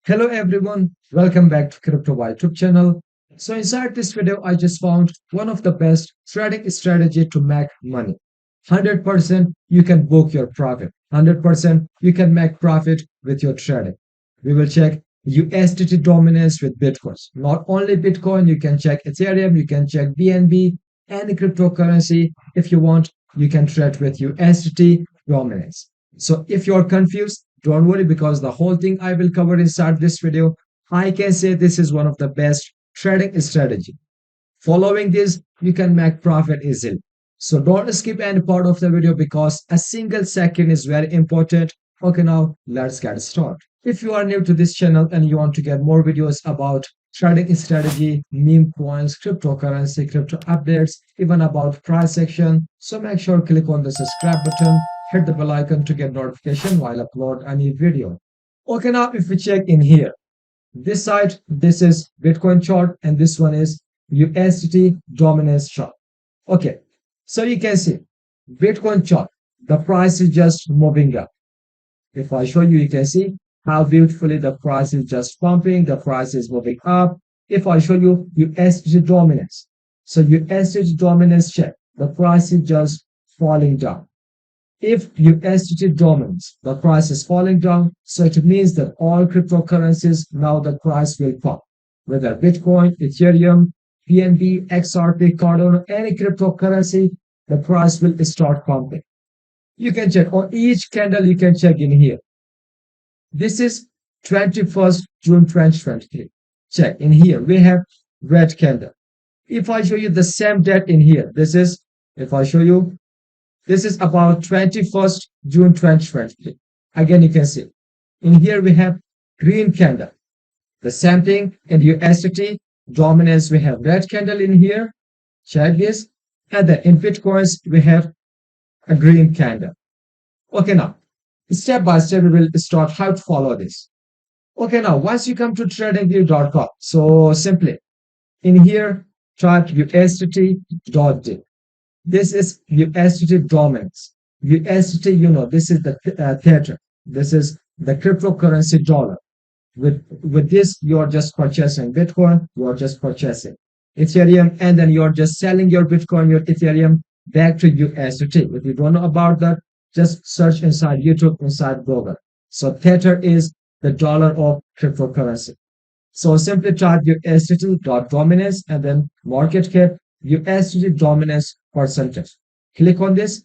Hello everyone, welcome back to Crypto YouTube channel. So inside this video, I just found one of the best trading strategy to make money. 100% you can book your profit. 100% you can make profit with your trading. We will check USDT dominance with Bitcoins. Not only Bitcoin, you can check Ethereum, you can check BNB, any cryptocurrency. If you want, you can trade with USDT dominance. So if you're confused, don't worry because the whole thing I will cover inside this video. I can say this is one of the best trading strategy. Following this, you can make profit easily. So don't skip any part of the video because a single second is very important. Okay, now let's get started. If you are new to this channel and you want to get more videos about trading strategy, meme coins, cryptocurrency, crypto updates, even about price action, so make sure click on the subscribe button, hit the bell icon to get notification while I upload a new video. Okay, now if we check in here, this side, this is Bitcoin chart and this one is USDT dominance chart. Okay, so you can see Bitcoin chart, the price is just moving up. If I show you, you can see how beautifully the price is just pumping, the price is moving up. If I show you USDT dominance, so USDT dominance check, the price is just falling down. If USDT dominance, the price is falling down, so it means that all cryptocurrencies now the price will pump, whether Bitcoin, Ethereum, BNB, XRP, Cardano, any cryptocurrency, the price will start pumping. You can check on each candle, you can check in here. This is 21st June 2023. Check in here, we have red candle. If I show you the same date in here, if I show you, this is about 21st June 2023. Again, you can see in here we have green candle. The same thing in USDT dominance, we have red candle in here. Check this. And then in Bitcoins, we have a green candle. Okay, now step by step, we will start how to follow this. Okay, now once you come to tradingview.com, so simply in here, type USDT.D. This is USDT dominance. USDT, this is the theater. This is the cryptocurrency dollar. With this, you're just purchasing Bitcoin, you're just purchasing Ethereum, and then you're just selling your Bitcoin, your Ethereum back to USDT. If you don't know about that, just search inside YouTube, inside Google. So Tether is the dollar of cryptocurrency. So simply type USDT.dominance and then market cap USDT dominance percentage. Click on this.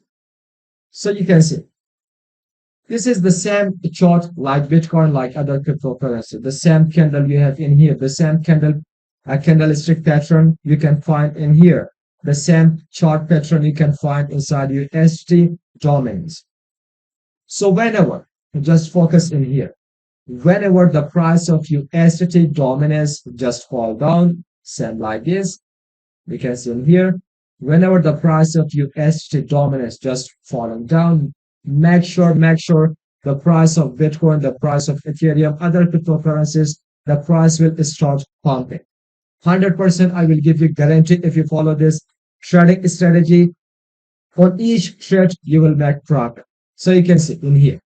So you can see this is the same chart like Bitcoin, like other cryptocurrency. The same candle you have in here, the same candle, a candlestick pattern you can find in here. The same chart pattern you can find inside USDT dominance. So whenever, just focus in here, whenever the price of USDT dominance just fall down, same like this, we can see in here, whenever the price of USDT dominance just falling down, make sure the price of Bitcoin, the price of Ethereum, other cryptocurrencies, the price will start pumping. 100% I will give you guarantee if you follow this trading strategy. On each trade, you will make profit. So you can see in here,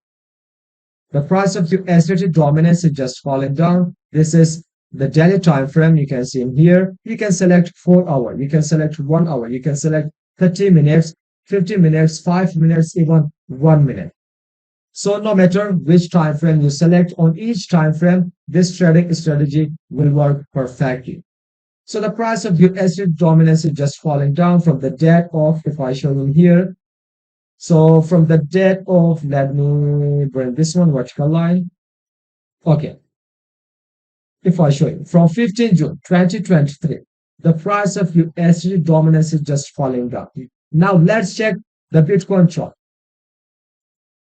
the price of USDT dominance is just falling down. This is the daily time frame. You can see in here, you can select 4 hours, you can select 1 hour, you can select 30 minutes, 50 minutes, 5 minutes, even 1 minute. So no matter which time frame you select, on each time frame, this trading strategy will work perfectly. So the price of USDT dominance is just falling down from the date of, if I show you here. So from the date of, let me bring this one vertical line. Okay. If I show you from 15 June 2023, the price of USDT dominance is just falling down. Now let's check the Bitcoin chart.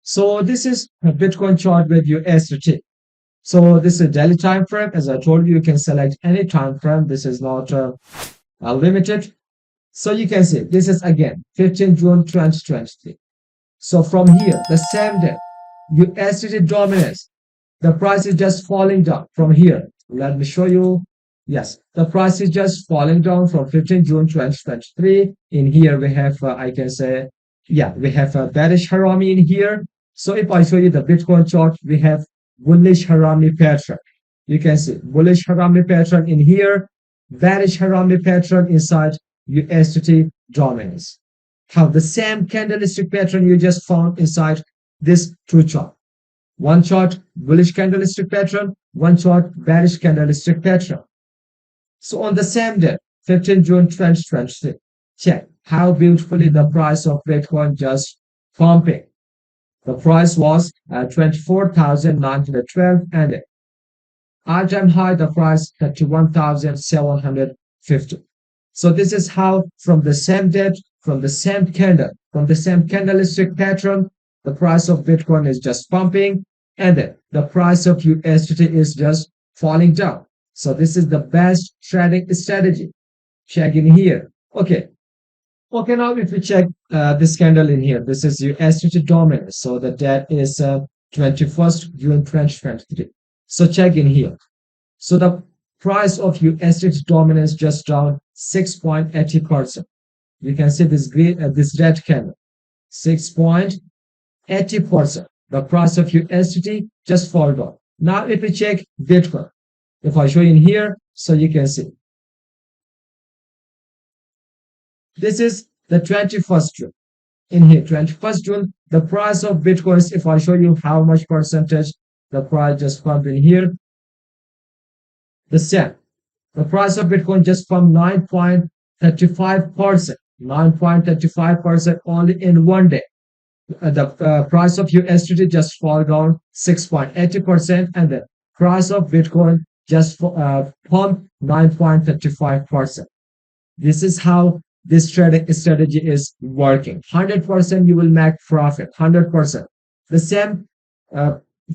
So this is a Bitcoin chart with USDT. So this is daily time frame. As I told you, you can select any time frame. This is not limited. So you can see this is again 15 June 2023. So from here, the same day, USDT dominance, the price is just falling down from here. Let me show you. Yes, the price is just falling down from 15 June 2023. In here, we have, I can say, yeah, we have a bearish harami in here. So if I show you the Bitcoin chart, we have bullish harami pattern. You can see bullish Harami pattern in here, bearish Harami pattern inside USDT dominance. Have the same candlestick pattern you just found inside this two chart. One chart bullish candlestick pattern, one chart bearish candlestick pattern. So on the same day, 15 June 2023, check how beautifully the price of Bitcoin just pumping. The price was at 24,912 and all-time high, the price 31,750. So this is how from the same date, from the same candle, from the same candlestick pattern, the price of Bitcoin is just pumping and then the price of USDT is just falling down. So this is the best trading strategy. Check in here. Okay. Okay, now if we check this candle in here, this is USDT dominance. So the date is 21st June 2023. So check in here. So the price of USDT dominance just down 6.80%. You can see this green, this red candle, 6.80%. The price of USDT just fall down. Now if we check Bitcoin, if I show in here, so you can see this is the 21st June. In here, 21st June, the price of Bitcoins, if I show you how much percentage the price just pumped in here, the same. The price of Bitcoin just pumped 9.35%, 9.35% only in one day. The price of USDT just fall down 6.80% and the price of Bitcoin just pumped 9.35%. This is how this trading strategy is working. 100% you will make profit, 100%. The same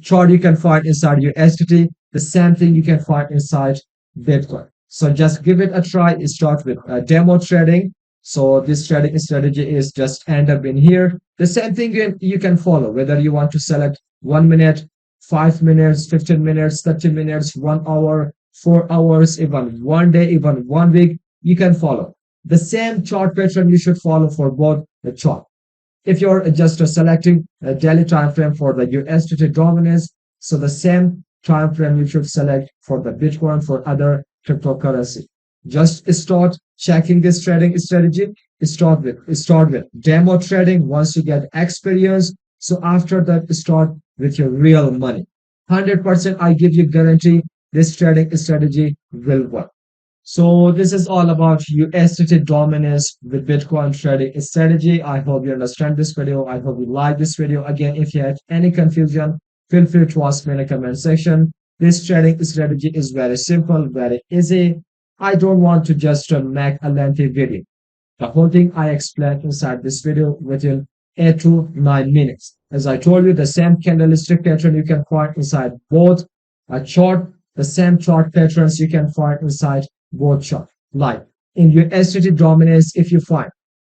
chart you can find inside USDT, the same thing you can find inside Bitcoin. So just give it a try. Start with demo trading. So this trading strategy is just end up in here. The same thing you can follow, whether you want to select 1 minute, 5 minutes, 15 minutes, 30 minutes, 1 hour, 4 hours, even one day, even 1 week, you can follow. The same chart pattern you should follow for both the chart. If you're just selecting a daily time frame for the USDT dominance, so the same time frame you should select for the Bitcoin, for other cryptocurrency. Just start checking this trading strategy. Start with demo trading. Once you get experience, so after that start with your real money. 100% I give you guarantee this trading strategy will work. So this is all about USDT dominance with Bitcoin trading strategy. I hope you understand this video. I hope you like this video. Again, if you have any confusion, feel free to ask me in the comment section. This trading strategy is very simple, very easy. I don't want to just make a lengthy video. The whole thing I explained inside this video within 8 to 9 minutes. As I told you, the same candlestick pattern you can find inside both a chart, the same chart patterns you can find inside both chart. Like in USDT dominance, if you find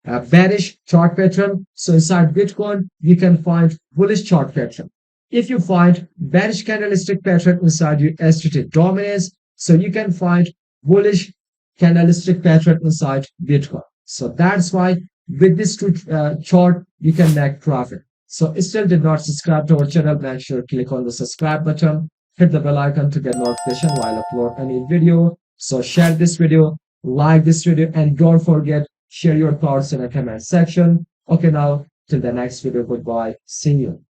a bearish chart pattern, so inside Bitcoin, you can find bullish chart pattern. If you find bearish candlestick pattern inside USDT dominance, so you can find bullish candlestick pattern inside Bitcoin. So that's why with this two chart, you can make profit. So still did not subscribe to our channel, make sure click on the subscribe button, hit the bell icon to get notification while I upload any video. So share this video, like this video, and don't forget, share your thoughts in the comment section. Okay, now till the next video, goodbye. See you.